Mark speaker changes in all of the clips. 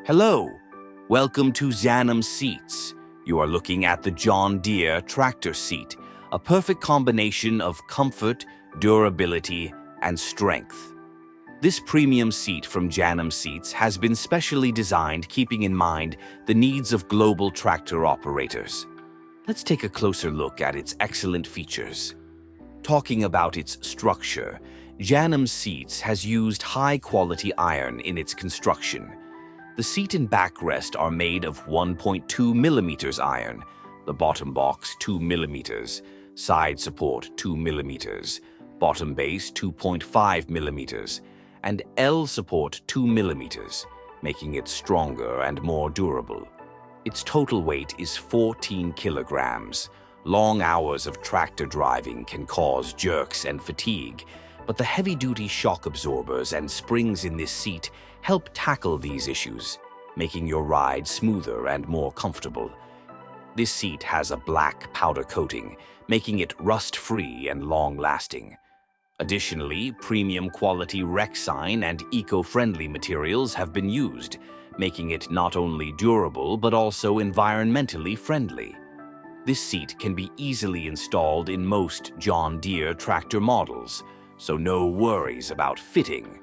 Speaker 1: Hello, welcome to Jainam Seats. You are looking at the John Deere tractor seat, a perfect combination of comfort, durability, and strength. This premium seat from Jainam Seats has been specially designed keeping in mind the needs of global tractor operators. Let's take a closer look at its excellent features. Talking about its structure, Jainam Seats has used high-quality iron in its construction. The seat and backrest are made of 1.2 millimeters iron, the bottom box 2 millimeters, side support 2 millimeters, bottom base 2.5 millimeters, and L support 2 millimeters, making it stronger and more durable. Its total weight is 14 kilograms. Long hours of tractor driving can cause jerks and fatigue, but the heavy-duty shock absorbers and springs in this seat help tackle these issues, making your ride smoother and more comfortable. This seat has a black powder coating, making it rust-free and long-lasting. Additionally, premium quality rexine and eco-friendly materials have been used, making it not only durable but also environmentally friendly. This seat can be easily installed in most John Deere tractor models, so no worries about fitting.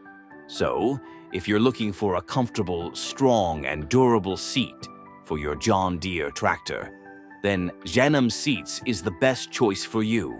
Speaker 1: So, if you're looking for a comfortable, strong, and durable seat for your John Deere tractor, then Jainam Seats is the best choice for you.